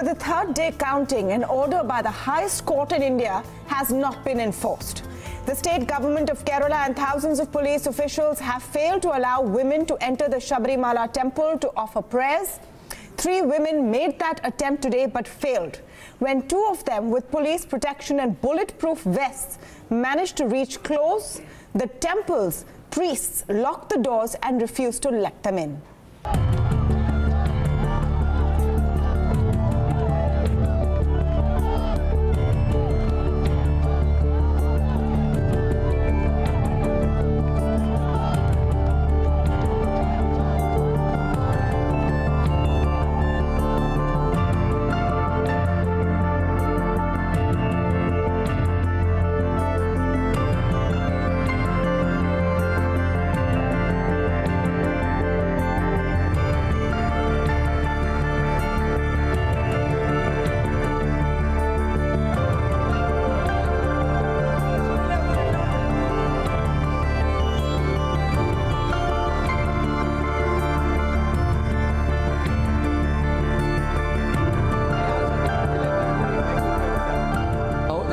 For the third day counting, an order by the highest court in India has not been enforced. The state government of Kerala and thousands of police officials have failed to allow women to enter the Sabrimala temple to offer prayers. 3 women made that attempt today but failed, when 2 of them with police protection and bulletproof vests managed to reach close. The temple's priests locked the doors and refused to let them in.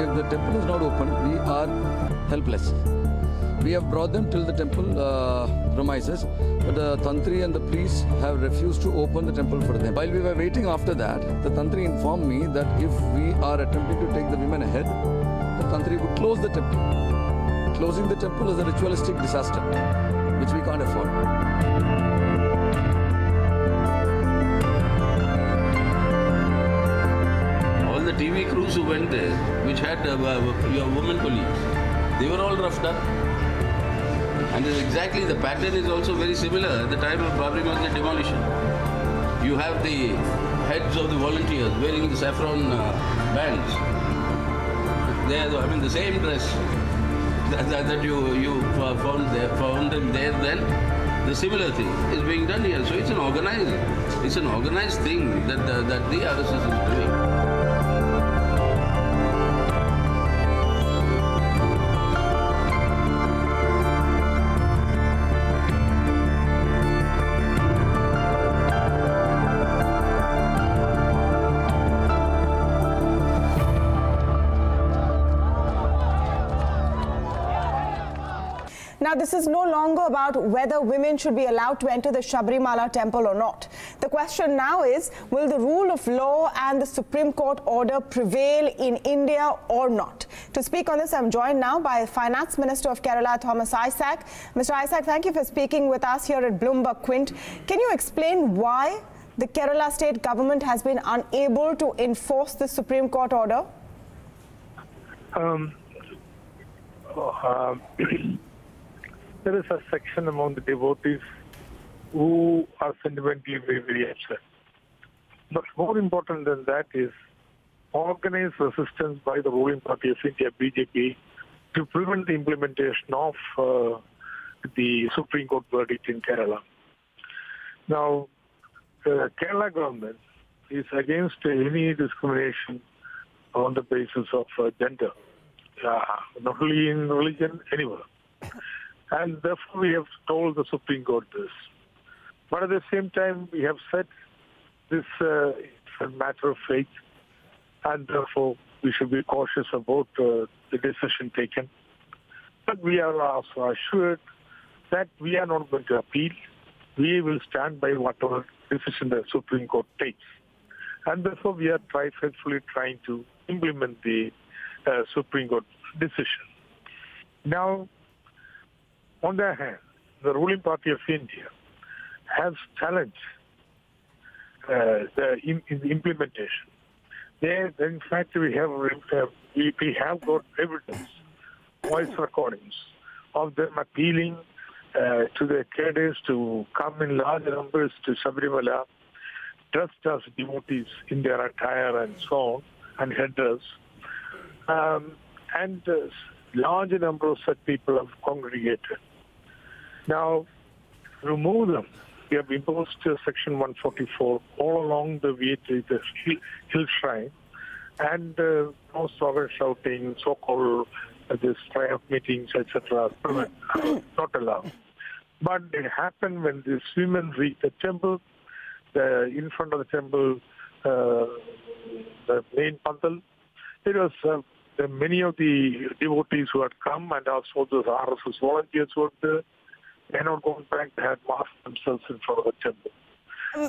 The temple is not open, we are helpless. We have brought them till the temple premises, but the Tantri and the priests have refused to open the temple for them. While we were waiting after that, the Tantri informed me that if we are attempting to take the women ahead, the Tantri would close the temple. Closing the temple is a ritualistic disaster, which we can't afford. The TV crews who went there, which had your women colleagues, they were all roughed up. And exactly the pattern is also very similar at the time of Babri Masjid demolition. You have the heads of the volunteers wearing the saffron bands. They are, I mean, the same dress that you found them there then. The similar thing is being done here. So it's an organized thing that the RSS is doing. Now, this is no longer about whether women should be allowed to enter the Sabrimala temple or not. The question now is, will the rule of law and the Supreme Court order prevail in India or not? To speak on this, I'm joined now by Finance Minister of Kerala, Thomas Isaac. Mr. Isaac, thank you for speaking with us here at Bloomberg Quint. Can you explain why the Kerala state government has been unable to enforce the Supreme Court order? There is a section among the devotees who are sentimentally very, very upset. But more important than that is organized resistance by the ruling party of India, BJP, to prevent the implementation of the Supreme Court verdict in Kerala. Now, the Kerala government is against any discrimination on the basis of gender, not only in religion, anywhere. And therefore, we have told the Supreme Court this. But at the same time, we have said this is a matter of faith, and therefore, we should be cautious about the decision taken. But we are also assured that we are not going to appeal. We will stand by whatever decision the Supreme Court takes. And therefore, we are faithfully trying to implement the Supreme Court decision. Now, on the other hand, the ruling party of India has challenged the implementation. In fact, we have got evidence, voice recordings of them appealing to the cadres to come in large numbers to Sabrimala, dressed as devotees in their attire and so on, and headdress. And large number of such people have congregated. Now, remove them. We have imposed Section 144 all along the way to the hill shrine, and no slogan shouting, so-called this triumph meetings, etc., not allowed. But it happened when these women reached the temple. In front of the temple, the main pandal. There was many of the devotees who had come, and also those RSS volunteers who were there. They had not gone back. They had masked themselves in front of the temple.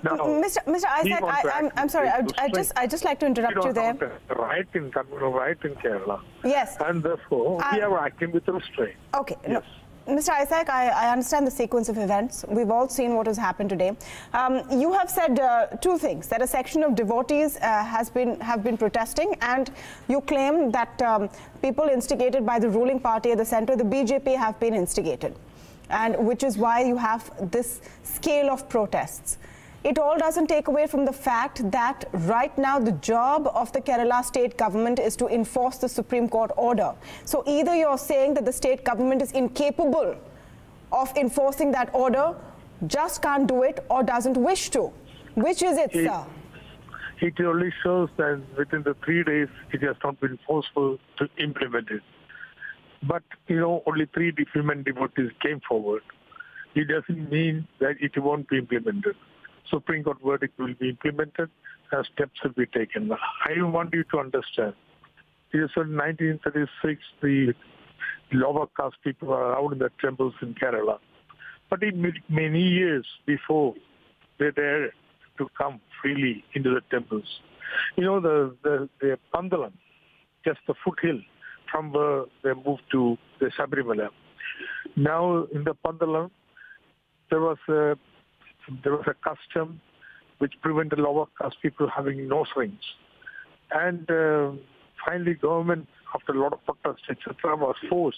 Now, Mr. Isaac, I'm sorry. I just like to interrupt you there. Right in Kerala. Yes. And therefore, we are acting with restraint. Okay. Yes. No. Mr. Isaac, I understand the sequence of events. We've all seen what has happened today. You have said two things: that a section of devotees have been protesting, and you claim that people instigated by the ruling party at the centre, the BJP, have been instigated, and which is why you have this scale of protests. It all doesn't take away from the fact that right now the job of the Kerala state government is to enforce the Supreme Court order. So either you're saying that the state government is incapable of enforcing that order, just can't do it, or doesn't wish to. Which is it, sir? It only shows that within the 3 days it has not been forceful to implement it. But, only 3 women devotees came forward. It doesn't mean that it won't be implemented. Supreme Court verdict will be implemented as steps will be taken. I want you to understand. In 1936, the lower caste people were allowed in the temples in Kerala. But many years before, they dared to come freely into the temples. The Pandalam, just the foothill from where they moved to the Sabrimala. Now, in the Pandalam, there was a custom which prevented lower caste people having nose rings. And finally, government, after a lot of protests, etc., was forced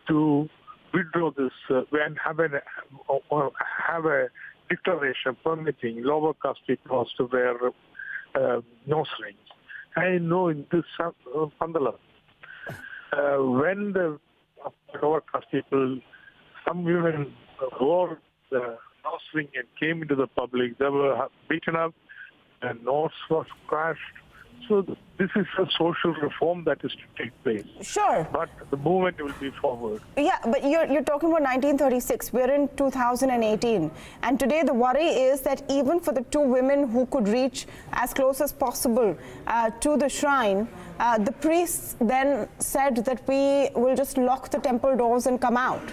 to withdraw this and have a declaration permitting lower caste people to wear nose rings. I know in this Pandalam, when the lower caste people, some women wore the nose ring and came into the public, they were beaten up, and nose was crushed. So this is a social reform that is to take place. Sure. But the movement will be forward. Yeah, but you're talking about 1936. We're in 2018. And today the worry is that even for the 2 women who could reach as close as possible to the shrine, the priests then said that we will just lock the temple doors and come out.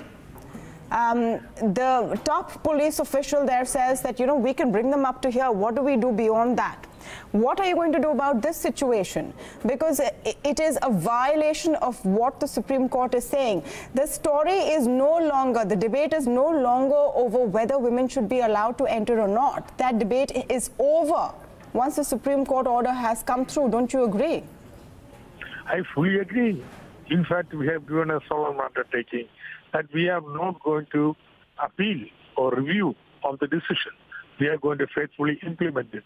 The top police official there says that, we can bring them up to here. What do we do beyond that? What are you going to do about this situation? Because it is a violation of what the Supreme Court is saying. The story is no longer, the debate is no longer over whether women should be allowed to enter or not. That debate is over once the Supreme Court order has come through. Don't you agree? I fully agree. In fact, we have given a solemn undertaking that we are not going to appeal or review of the decision. We are going to faithfully implement it.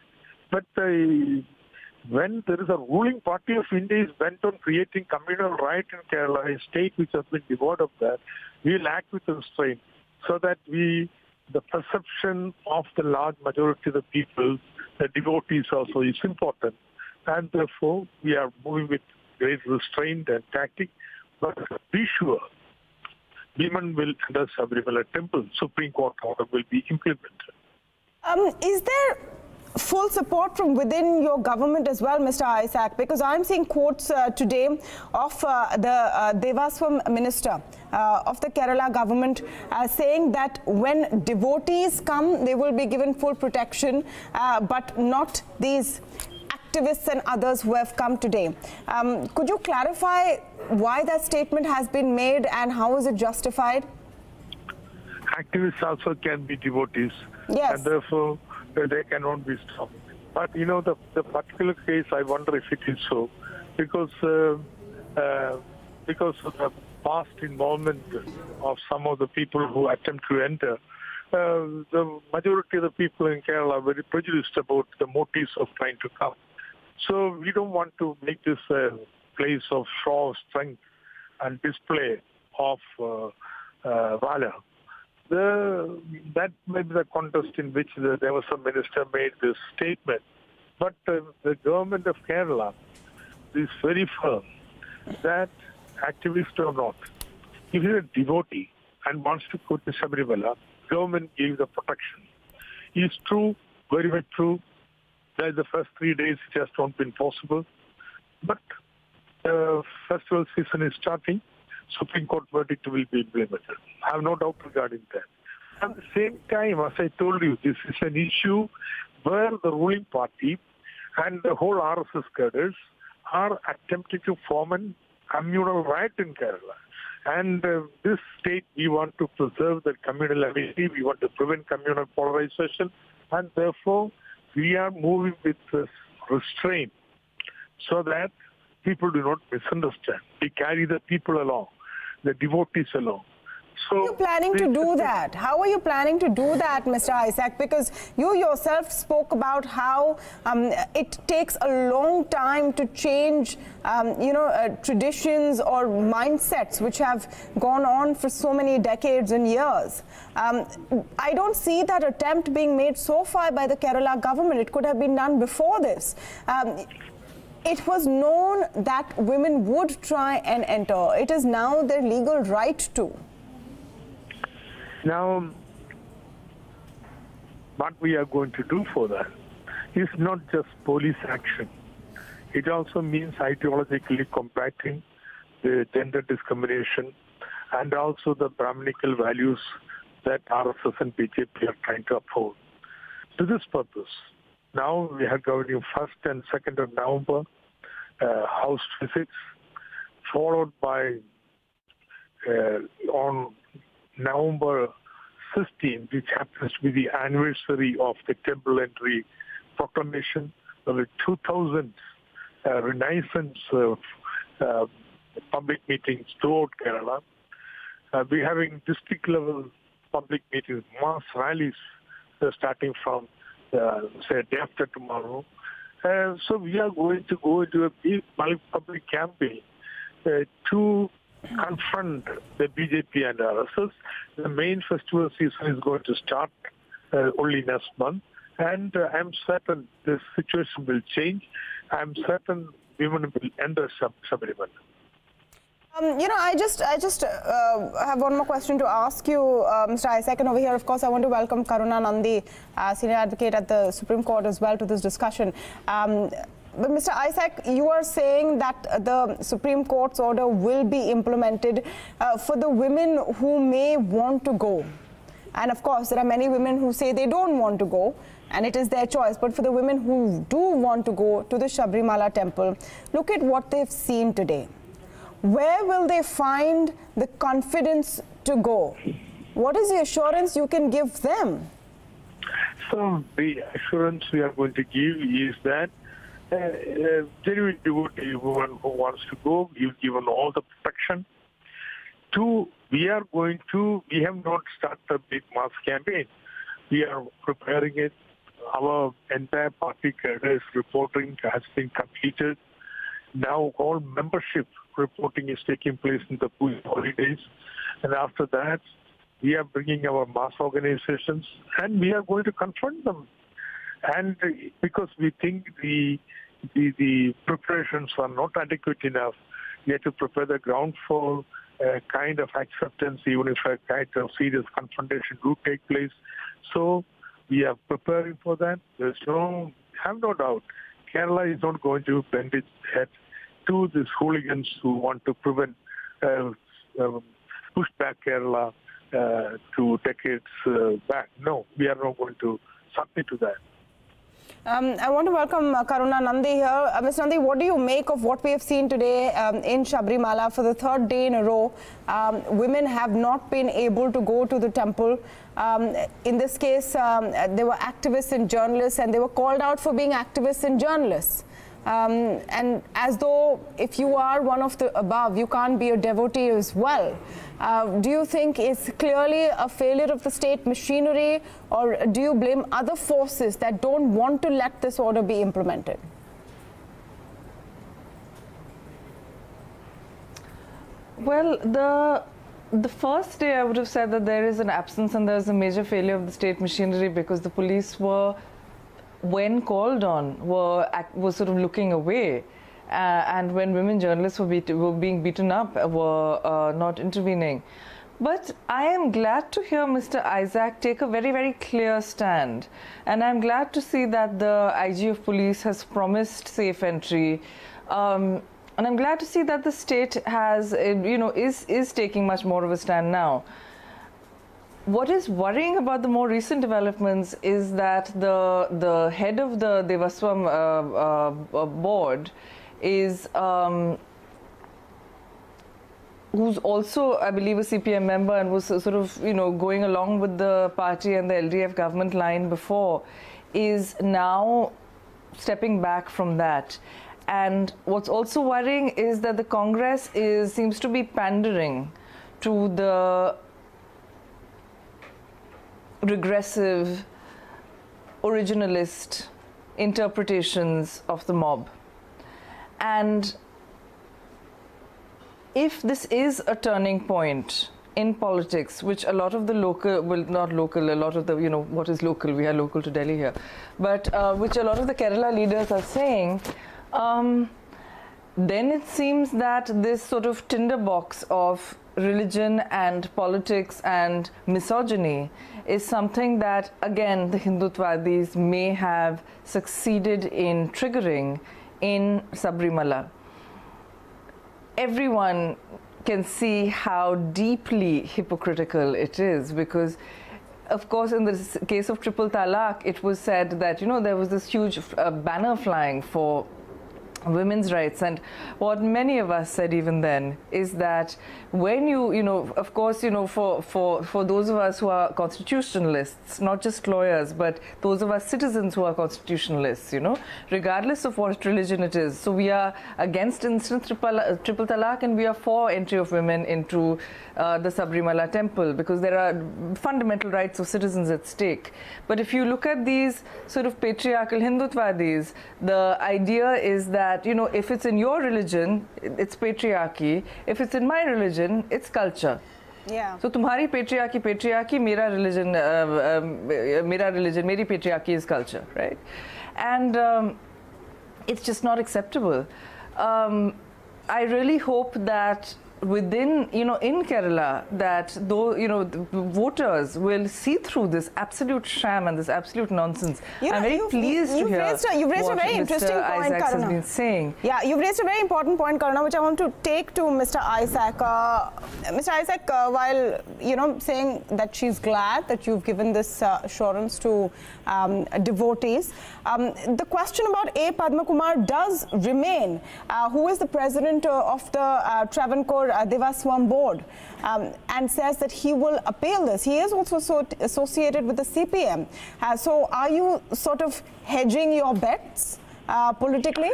But when there is a ruling party of India is bent on creating communal right in Kerala, a state which has been devoid of that, we will act with restraint so that the perception of the large majority of the people, the devotees also, is important. And therefore, we are moving with great restraint and tactic. But be sure, women will enter Sabrimala temple. Supreme Court order will be implemented. Is there full support from within your government as well, Mr. Isaac? Because I'm seeing quotes today of the Devaswam minister of the Kerala government saying that when devotees come, they will be given full protection, but not these activists and others who have come today. Could you clarify why that statement has been made and how is it justified? Activists also can be devotees. Yes. And therefore, they cannot be stopped. But, the particular case, I wonder if it is so. Because of the past involvement of some of the people who attempt to enter, the majority of the people in Kerala are very prejudiced about the motives of trying to come. So we don't want to make this a place of show of strength and display of valor. That may be the context in which there was a minister made this statement. But the government of Kerala is very firm that activist or not, if you're a devotee and wants to go to Sabrimala, government gives the protection. It's true, very much true, The first 3 days it has not been possible. But the festival season is starting. Supreme Court verdict will be implemented. I have no doubt regarding that. At the same time, as I told you, this is an issue where the ruling party and the whole RSS cadres are attempting to form a communal riot in Kerala. And this state, we want to preserve the communal amenity, we want to prevent communal polarization, and therefore we are moving with restraint so that people do not misunderstand. We carry the people along, the devotees along. So how are you planning to do that? How are you planning to do that, Mr. Isaac? Because you yourself spoke about how it takes a long time to change, traditions or mindsets which have gone on for so many decades and years. I don't see that attempt being made so far by the Kerala government. It could have been done before this. It was known that women would try and enter. It is now their legal right to. Now, what we are going to do for that is not just police action. It also means ideologically combating the gender discrimination and also the Brahminical values that RSS and BJP are trying to uphold. To this purpose, now we are governing 1st and 2nd of November house visits, followed by on November 15th, which happens to be the anniversary of the temple entry proclamation, of the 2000 renaissance of public meetings throughout Kerala. We're having district level public meetings, mass rallies starting from, say, day after tomorrow. So we are going to go into a big public campaign to confront the BJP and RSS. The main festival season is going to start only next month, and I'm certain this situation will change. I'm certain women will enter Sabrimala. I just have one more question to ask you, Mr. Isaac, and over here, of course, I want to welcome Karuna Nundy, senior advocate at the Supreme Court as well, to this discussion. But Mr. Isaac, you are saying that the Supreme Court's order will be implemented for the women who may want to go. And of course, there are many women who say they don't want to go, and it is their choice. But for the women who do want to go to the Sabrimala temple, look at what they've seen today. Where will they find the confidence to go? What is the assurance you can give them? So the assurance we are going to give is that genuine devotee woman who wants to go, you've given all the protection. 2, we have not started a big mass campaign. We are preparing it. Our entire party cadres reporting has been completed. Now all membership reporting is taking place in the holidays. And after that, we are bringing our mass organizations and we are going to confront them. And because we think the preparations are not adequate enough, we have to prepare the ground for a kind of acceptance, even if a kind of serious confrontation do take place. So we are preparing for that. Have no doubt, Kerala is not going to bend its head to these hooligans who want to prevent, push back Kerala to decades back. No, we are not going to submit to that. I want to welcome Karuna Nundy here. Ms. Nundy, what do you make of what we have seen today in Sabrimala? For the 3rd day in a row, women have not been able to go to the temple. In this case, there were activists and journalists, and they were called out for being activists and journalists. And as though if you are one of the above, you can't be a devotee as well. Do you think it's clearly a failure of the state machinery, or do you blame other forces that don't want to let this order be implemented? Well, the first day I would have said that there is an absence and there's a major failure of the state machinery, because the police were, when called on, were sort of looking away, and when women journalists were being beaten up, were not intervening. But I am glad to hear Mr. Isaac take a very, very clear stand. And I'm glad to see that the IG of police has promised safe entry. And I'm glad to see that the state has, is taking much more of a stand now. What is worrying about the more recent developments is that the head of the Devaswam board is who's also, I believe, a CPM member and was sort of, going along with the party and the LDF government line before, is now stepping back from that. And what's also worrying is that the Congress seems to be pandering to the regressive, originalist interpretations of the mob. And if this is a turning point in politics, which a lot of the local, well, not local, a lot of the, what is local? We are local to Delhi here, but which a lot of the Kerala leaders are saying, then it seems that this sort of tinderbox of religion and politics and misogyny is something that, again, the Hindutwadis may have succeeded in triggering in Sabrimala. Everyone can see how deeply hypocritical it is, because of course in the case of triple talaq it was said that there was this huge banner flying for women's rights, and what many of us said even then is that when of course for those of us who are constitutionalists, not just lawyers, but those of us citizens who are constitutionalists, regardless of what religion it is, so we are against instant triple talaq and we are for entry of women into the Sabrimala temple, because there are fundamental rights of citizens at stake. But if you look at these sort of patriarchal Hindutwadis, the idea is that if it's in your religion, it's patriarchy. If it's in my religion, it's culture. Yeah. So tumhari patriarchy, mera religion, meri patriarchy is culture, right? And it's just not acceptable. I really hope that within, in Kerala, that though, the voters will see through this absolute sham and this absolute nonsense. I'm very pleased to hear you've raised a very interesting point, Isaacs Karuna. has been saying. Yeah, you've raised a very important point, Karuna, which I want to take to Mr. Isaac. Mr. Isaac, while, saying that she's glad that you've given this assurance to devotees, the question about A. Padma Kumar does remain, who is the president of the Travancore Devaswam board, and says that he will appeal this. He is also associated with the CPM. So are you sort of hedging your bets politically?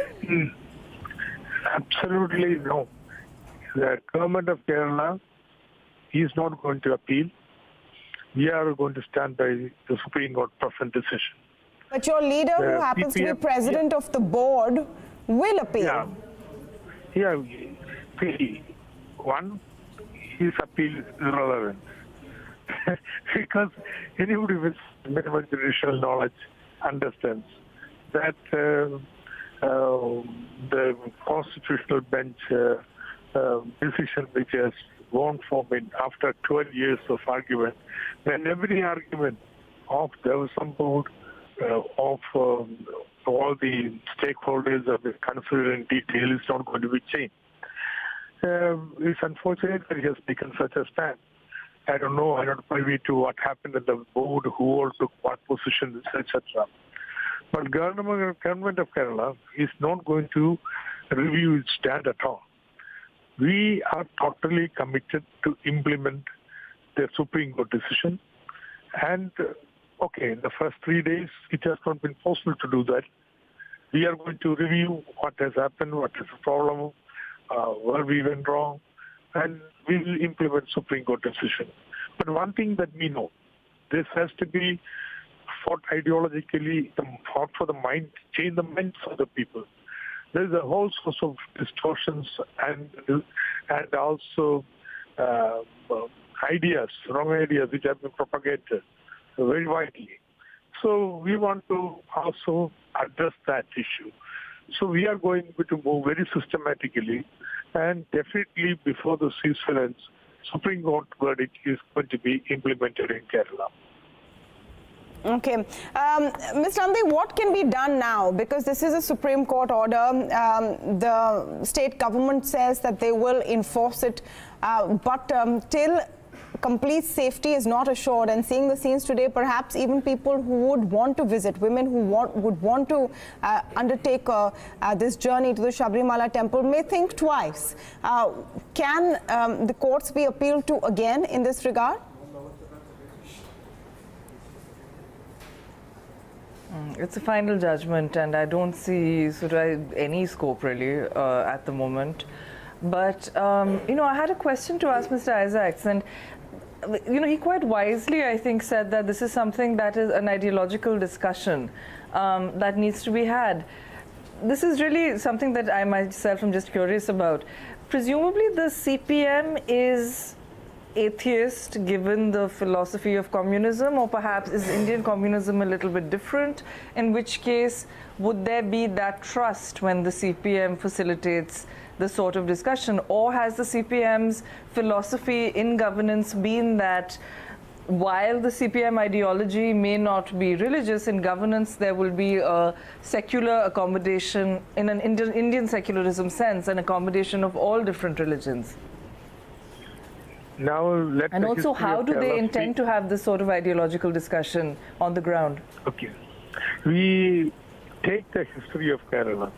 Absolutely no. The government of Kerala is not going to appeal. We are going to stand by the Supreme Court present decision. But your leader, who happens to be president of the board, will appeal. Yeah. One, his appeal is irrelevant. Because anybody with minimum judicial knowledge understands that the constitutional bench decision which has gone forward after 12 years of argument, when every argument of the board of all the stakeholders have been considered in detail is not going to be changed. It's unfortunate that he has taken such a stand. I don't know, I'm not privy to what happened at the board, who all took what positions, etc. But government of Kerala is not going to review its stand at all. We are totally committed to implement the Supreme Court decision. And, in the first 3 days, it has not been possible to do that. We are going to review what has happened, what is the problem, where we went wrong, and we will implement Supreme Court decision. But one thing that we know, this has to be fought ideologically, fought for the mind, change the minds of the people. There is a whole source of distortions and also ideas, wrong ideas, which have been propagated very widely. So we want to also address that issue. So we are going to move very systematically, and definitely before the ceasefire ends, Supreme Court verdict is going to be implemented in Kerala. Okay. Ms. Nundy, what can be done now? Because this is a Supreme Court order. The state government says that they will enforce it, but till complete safety is not assured, and seeing the scenes today, perhaps even people who would want to visit, women who would want to undertake this journey to the Sabrimala temple may think twice. Can the courts be appealed to again in this regard? It's a final judgment, and I don't see any scope really at the moment. But you know, I had a question to ask Mr. Isaacs, and you know, he quite wisely, I think, said that this is something that is an ideological discussion that needs to be had. This is really something that I myself am just curious about. Presumably, the CPM is atheist given the philosophy of communism, or perhaps is Indian communism a little bit different, in which case would there be that trust when the CPM facilitates the sort of discussion, or has the CPM's philosophy in governance been that while the CPM ideology may not be religious, in governance there will be a secular accommodation in an Indian secularism sense, an accommodation of all different religions? Now, and also, how do they intend to have this sort of ideological discussion on the ground? Okay. We take the history of Kerala.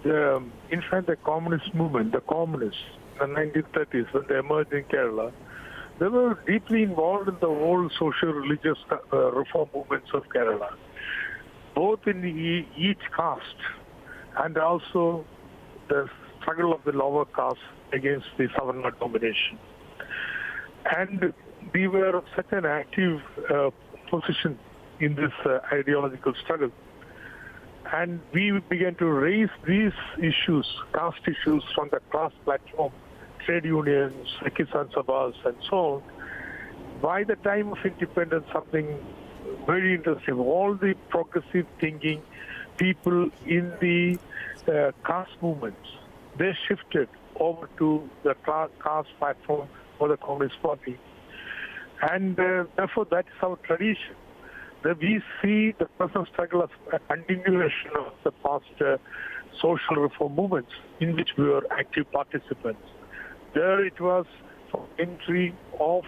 In fact, the communist movement, the communists, in the 1930s, when they emerged in Kerala, they were deeply involved in the whole social religious reform movements of Kerala, both in each caste and also the struggle of the lower caste against the Savarna domination. And we were of such an active position in this ideological struggle. And we began to raise these issues, caste issues, from the class platform, trade unions, Kisan Sabhas, and so on. By the time of independence, something very interesting. All the progressive thinking people in the caste movements, they shifted over to the caste platform for the Communist Party. And therefore, that is our tradition. That we see the present struggle as a continuation of the past social reform movements in which we were active participants. There it was for entry of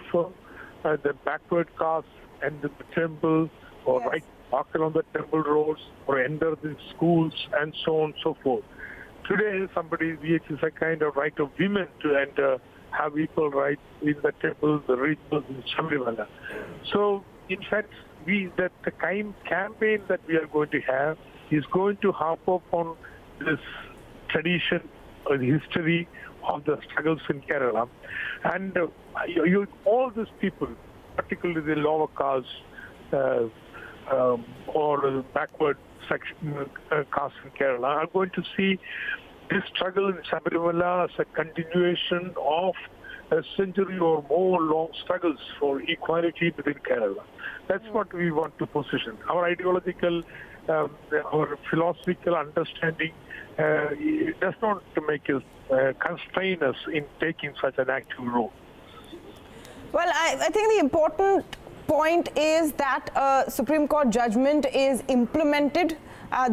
the backward caste and the temple, or yes, right walk along the temple roads, or enter the schools, and so on and so forth. Today, it is a kind of right of women to enter, have equal rights in the temple, the rituals in Sabrimala. So, in fact, the campaign that we are going to have is going to harp up on this tradition or the history of the struggles in Kerala. And all these people, particularly the lower caste or backward section caste in Kerala, are going to see this struggle in Sabrimala as a continuation of a century or more long struggles for equality within Kerala. That's what we want to position. Our ideological, our philosophical understanding does not make us constrain us in taking such an active role. Well, I think the important point is that a Supreme Court judgment is implemented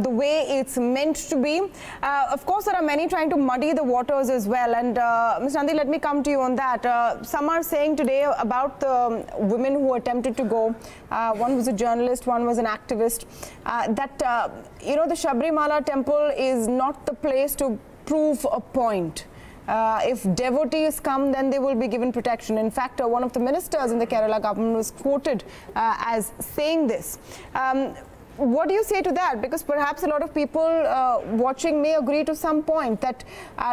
the way it's meant to be. Of course, there are many trying to muddy the waters as well. And Ms. Nundy, let me come to you on that. Some are saying today about the women who attempted to go. One was a journalist, one was an activist. That you know, the Sabrimala temple is not the place to prove a point. If devotees come, then they will be given protection. In fact, one of the ministers in the Kerala government was quoted as saying this. What do you say to that? Because perhaps a lot of people watching may agree to some point that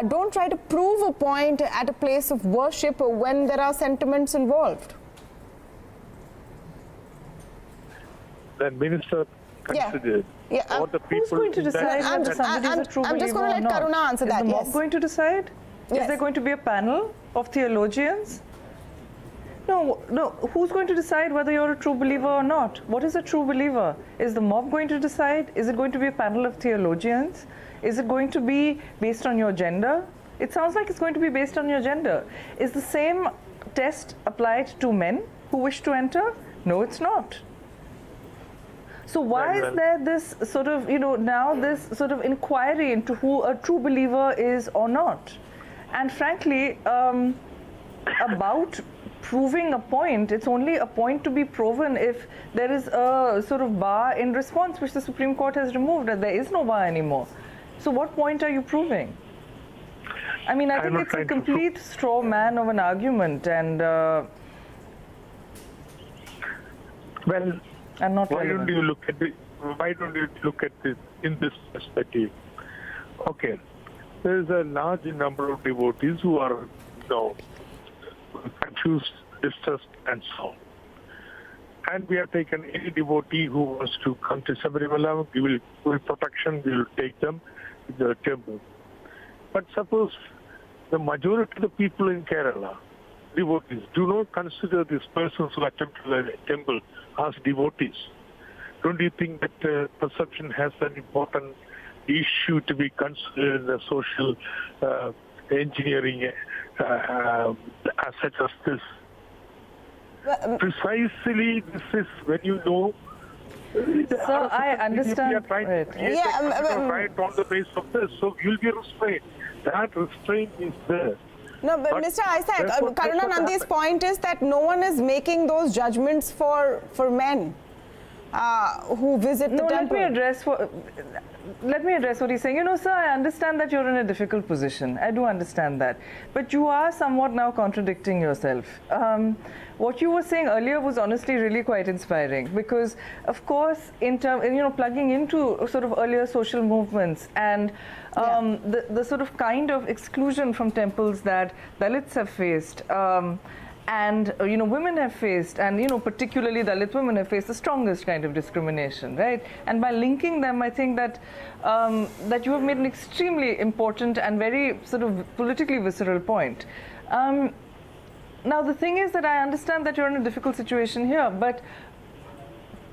don't try to prove a point at a place of worship when there are sentiments involved. The minister considered all the people. Who's going to decide whether somebody is a true believer or not? I'm just going to let Karuna answer that. Is the mob going to decide? Yes. Is there going to be a panel of theologians? No, no. Who's going to decide whether you're a true believer or not? What is a true believer? Is the mob going to decide? Is it going to be a panel of theologians? Is it going to be based on your gender? It sounds like it's going to be based on your gender. Is the same test applied to men who wish to enter? No, it's not. So why is there this sort of, now this sort of inquiry into who a true believer is or not? And frankly, about proving a point, it's only a point to be proven if there is a sort of bar in response, which the Supreme Court has removed, and there is no bar anymore. So what point are you proving? I mean, I think it's a complete straw man of an argument, and well, and not why relevant. don't you look at it? Why don't you look at this in this perspective? Okay, there is a large number of devotees who are confused, distressed, and so on. And we have taken any devotee who wants to come to Sabrimala, we will full protection, we will take them to the temple. But suppose the majority of the people in Kerala, devotees, do not consider these persons who attempt to the temple as devotees. Don't you think that perception has an important issue to be considered in the social engineering such as this? Precisely, this is when you know. So I understand. We are trying to create a right on the basis of this, so you'll be restrained. That restraint is there. No, but Mr. Isaac, Karuna Nundy's point is that no one is making those judgments for men who visit the temple. Let me address what he's saying. Sir, I understand that you're in a difficult position. I do understand that. But you are somewhat now contradicting yourself. What you were saying earlier was honestly really quite inspiring, because, of course, plugging into sort of earlier social movements and the sort of kind of exclusion from temples that Dalits have faced, and women have faced, and particularly Dalit women have faced the strongest kind of discrimination, right? And by linking them, I think that that you have made an extremely important and very sort of politically visceral point. Now the thing is that I understand that you're in a difficult situation here, but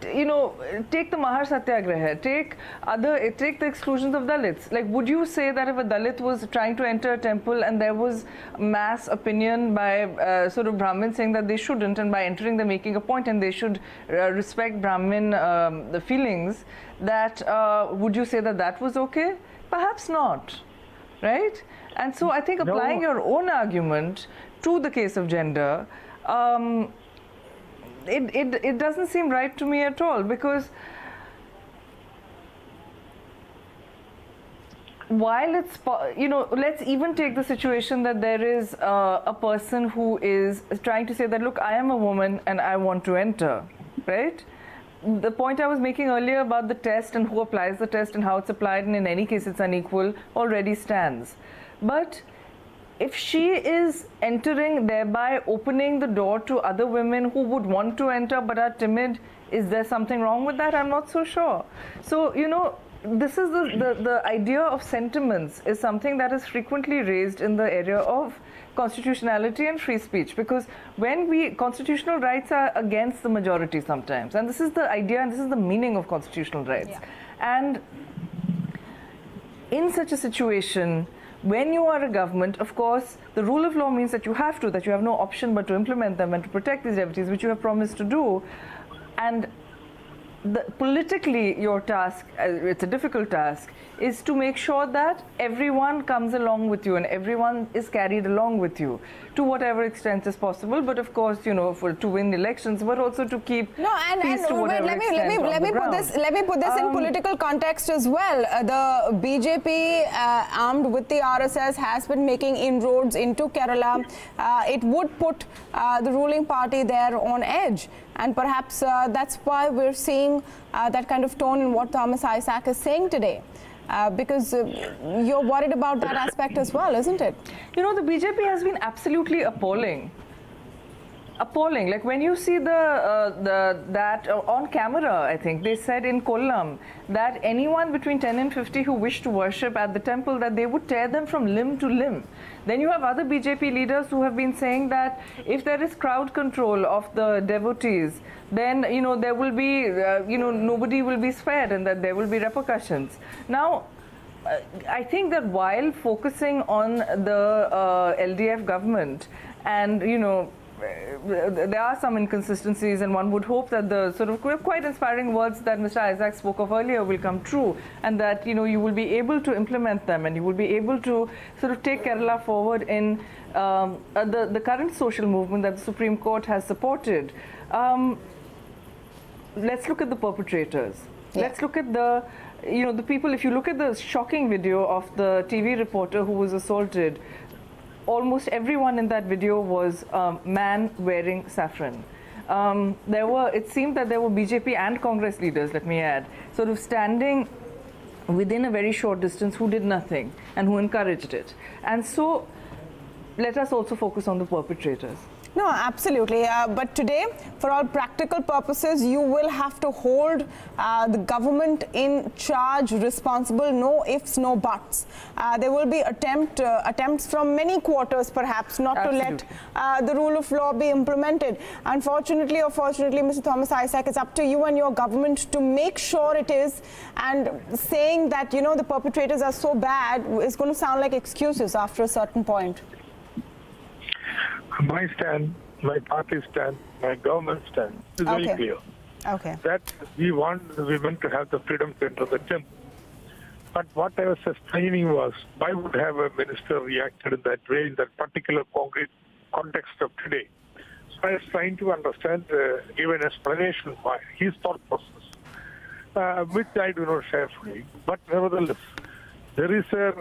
take the Mahar Satyagraha, take the exclusions of Dalits. Like, would you say that if a Dalit was trying to enter a temple and there was mass opinion by sort of Brahmins saying that they shouldn't, and by entering they're making a point and they should respect Brahmin the feelings, that would you say that that was okay? Perhaps not, right? And so I think applying your own argument to the case of gender, it doesn't seem right to me at all, because while it's, let's even take the situation that there is a person who is trying to say that, look, I am a woman and I want to enter, right? The point I was making earlier about the test and who applies the test and how it's applied, and in any case it's unequal, already stands. But if she is entering, thereby opening the door to other women who would want to enter but are timid, is there something wrong with that? I'm not so sure. So, this is the idea of sentiments is something that is frequently raised in the area of constitutionality and free speech, because when constitutional rights are against the majority sometimes, and this is the idea and this is the meaning of constitutional rights. Yeah. And in such a situation, when you are a government, of course, the rule of law means that you have no option but to implement them and to protect these liberties, which you have promised to do. And politically, your task, it's a difficult task, is to make sure that everyone comes along with you and everyone is carried along with you to whatever extent is possible. But of course, to win elections, but also to keep peace to whatever extent. Let me put this in political context as well. The BJP, armed with the RSS, has been making inroads into Kerala. It would put the ruling party there on edge. And perhaps that's why we're seeing that kind of tone in what Thomas Isaac is saying today. Because you're worried about that aspect as well, isn't it? The BJP has been absolutely appalling. Appalling. Like when you see that on camera, I think they said in Kollam that anyone between 10 and 50 who wish to worship at the temple, that they would tear them from limb to limb. Then you have other BJP leaders who have been saying that if there is crowd control of the devotees, then there will be nobody will be spared and that there will be repercussions. Now, I think that while focusing on the LDF government, and there are some inconsistencies, and one would hope that the sort of quite inspiring words that Mr. Isaac spoke of earlier will come true, and that you will be able to implement them, and you will be able to sort of take Kerala forward in the current social movement that the Supreme Court has supported. Let's look at the perpetrators. Yeah. Let's look at the people. If you look at the shocking video of the TV reporter who was assaulted, almost everyone in that video was man wearing saffron. It seemed that there were BJP and Congress leaders, let me add, sort of standing within a very short distance who did nothing and who encouraged it. And so let us also focus on the perpetrators. No, absolutely. But today, for all practical purposes, you will have to hold the government in charge, responsible, no ifs, no buts. There will be attempts from many quarters, perhaps, not Absolutely. To let the rule of law be implemented. Unfortunately or fortunately, Mr. Thomas Isaac, it's up to you and your government to make sure it is. And saying that, the perpetrators are so bad is going to sound like excuses after a certain point. My stand, my party stand, my government stand is very clear. Okay. That we want the women to have the freedom to enter the temple. But what I was explaining was, why would have a minister reacted in that way in that particular concrete context of today? So I was trying to understand, give an explanation why his thought process, which I do not share fully. But nevertheless, there is a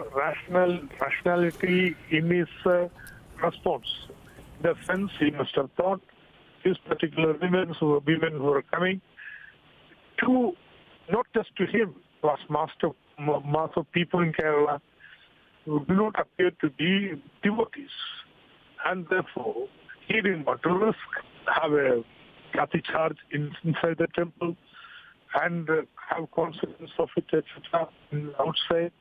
rationality in his response. In the sense, he must have thought these particular women who are coming to, not just to him, was mass of people in Kerala who do not appear to be devotees. And therefore, he didn't want to risk, have a lathi charge inside the temple and have consequence of it, etc., outside.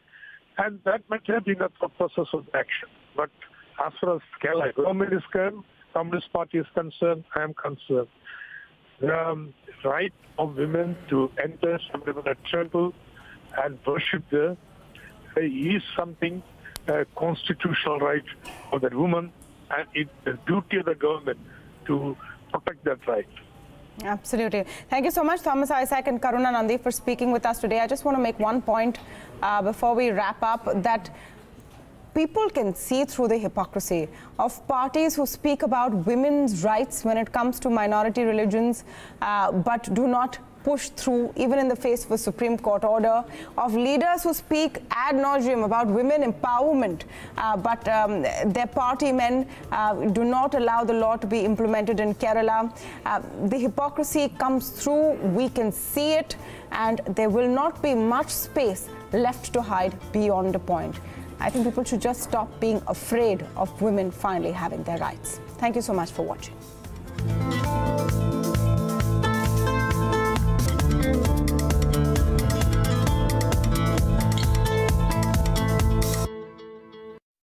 And that might have been the thought process of the action. But as far as Kerala government is concerned, Communist Party is concerned, I am concerned. The right of women to enter Sabrimala temple and worship there is something, a constitutional right of that woman, and it's the duty of the government to protect that right. Absolutely. Thank you so much, Thomas Isaac and Karuna Nundy, for speaking with us today. I just want to make one point before we wrap up, that people can see through the hypocrisy of parties who speak about women's rights when it comes to minority religions, but do not push through, even in the face of a Supreme Court order, of leaders who speak ad nauseum about women empowerment, but their party men do not allow the law to be implemented in Kerala. The hypocrisy comes through, we can see it, and there will not be much space left to hide beyond a point. I think people should just stop being afraid of women finally having their rights. Thank you so much for watching.